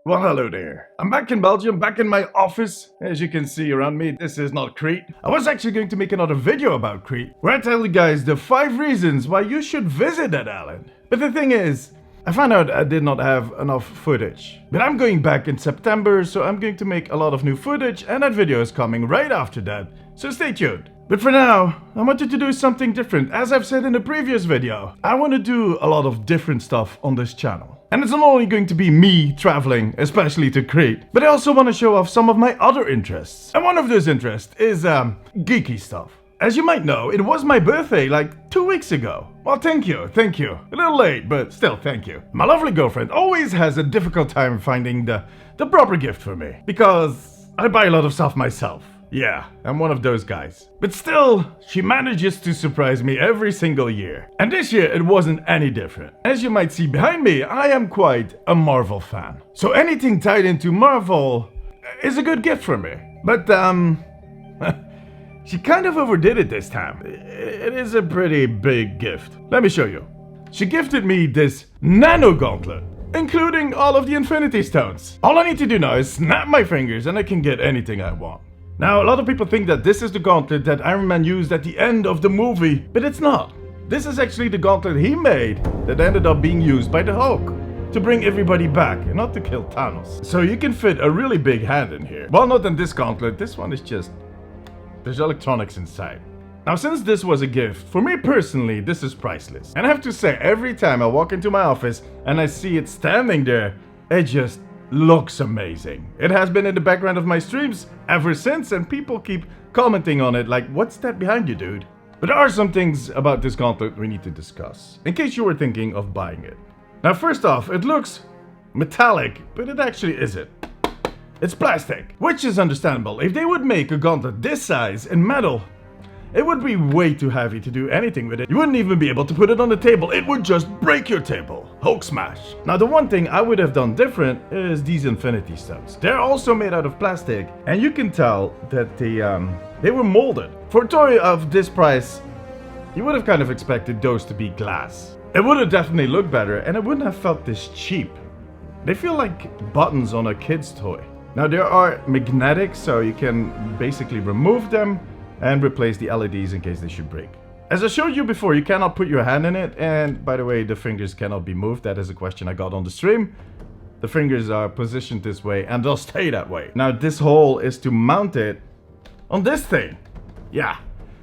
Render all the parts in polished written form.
Well, hello there. I'm back in Belgium, back in my office. As you can see around me, this is not Crete. I was actually going to make another video about Crete, where I tell you guys the 5 reasons why you should visit that island. But the thing is, I found out I did not have enough footage. But I'm going back in September, so I'm going to make a lot of new footage, and that video is coming right after that. So stay tuned. But for now, I wanted to do something different. As I've said in the previous video, I want to do a lot of different stuff on this channel. And it's not only going to be me traveling, especially to Crete, but I also want to show off some of my other interests. And one of those interests is geeky stuff. As you might know, it was my birthday like 2 weeks ago. Well, thank you. A little late, but still thank you. My lovely girlfriend always has a difficult time finding the proper gift for me, because I buy a lot of stuff myself. Yeah, I'm one of those guys. But still, she manages to surprise me every single year. And this year it wasn't any different. As you might see behind me, I am quite a Marvel fan. So anything tied into Marvel is a good gift for me. But she kind of overdid it this time. It is a pretty big gift. Let me show you. She gifted me this nano gauntlet, including all of the Infinity Stones. All I need to do now is snap my fingers and I can get anything I want. Now, a lot of people think that this is the gauntlet that Iron Man used at the end of the movie, but it's not. This is actually the gauntlet he made that ended up being used by the Hulk to bring everybody back and not to kill Thanos. So you can fit a really big hand in here. Well, not in this gauntlet. This one is just... there's electronics inside. Now, since this was a gift, for me personally, this is priceless. And I have to say, every time I walk into my office and I see it standing there, it just looks amazing. It has been in the background of my streams ever since, and people keep commenting on it like, what's that behind you, dude? But there are some things about this gauntlet we need to discuss, in case you were thinking of buying it. Now, first off, it looks metallic, but it actually isn't. It's plastic, which is understandable. If they would make a gauntlet this size in metal, it would be way too heavy to do anything with it. You wouldn't even be able to put it on the table. It would just break your table. Hulk smash. Now, the one thing I would have done different is these Infinity Stones. They're also made out of plastic, and you can tell that they were molded. For a toy of this price, you would have kind of expected those to be glass. It would have definitely looked better, and it wouldn't have felt this cheap. They feel like buttons on a kid's toy. Now, there are magnetics, so you can basically remove them and replace the LEDs in case they should break. As I showed you before, you cannot put your hand in it, and by the way, the fingers cannot be moved. That is a question I got on the stream. The fingers are positioned this way and they'll stay that way. Now, this hole is to mount it on this thing. Yeah.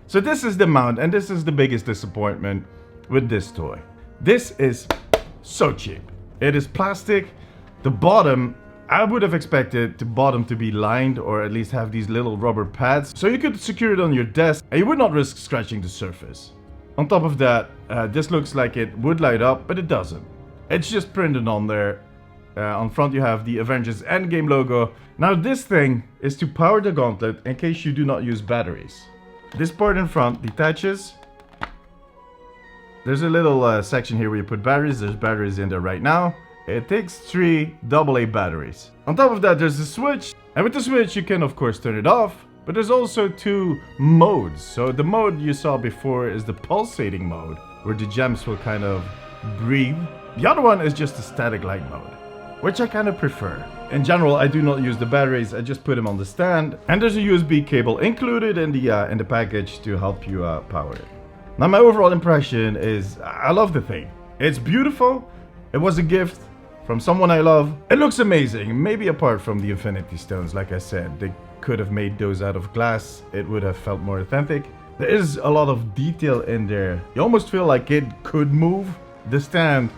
So this is the mount, and this is the biggest disappointment with this toy. This is so cheap. It is plastic. The bottom, I would have expected the bottom to be lined, or at least have these little rubber pads, so you could secure it on your desk and you would not risk scratching the surface. On top of that, this looks like it would light up, but it doesn't. It's just printed on there. On front you have the Avengers Endgame logo. Now, this thing is to power the gauntlet in case you do not use batteries. This part in front detaches. There's a little section here where you put batteries. There's batteries in there right now. It takes 3 AA batteries. On top of that, there's a switch. And with the switch, you can of course turn it off. But there's also 2 modes. So the mode you saw before is the pulsating mode, where the gems will kind of breathe. The other one is just a static light mode, which I kind of prefer. In general, I do not use the batteries. I just put them on the stand. And there's a USB cable included in the package to help you power it. Now, my overall impression is I love the thing. It's beautiful. It was a gift from someone I love. It looks amazing. Maybe apart from the Infinity Stones, like I said, they could have made those out of glass. It would have felt more authentic. There is a lot of detail in there. You almost feel like it could move. The stand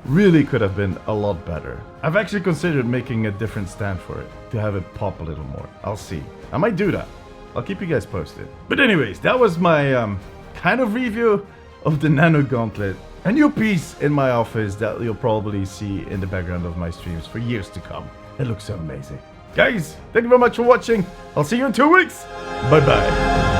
really could have been a lot better. I've actually considered making a different stand for it to have it pop a little more. I'll see. I might do that. I'll keep you guys posted. But anyways, that was my kind of review of the Nano Gauntlet. A new piece in my office that you'll probably see in the background of my streams for years to come. It looks so amazing. Guys, thank you very much for watching. I'll see you in 2 weeks. Bye bye.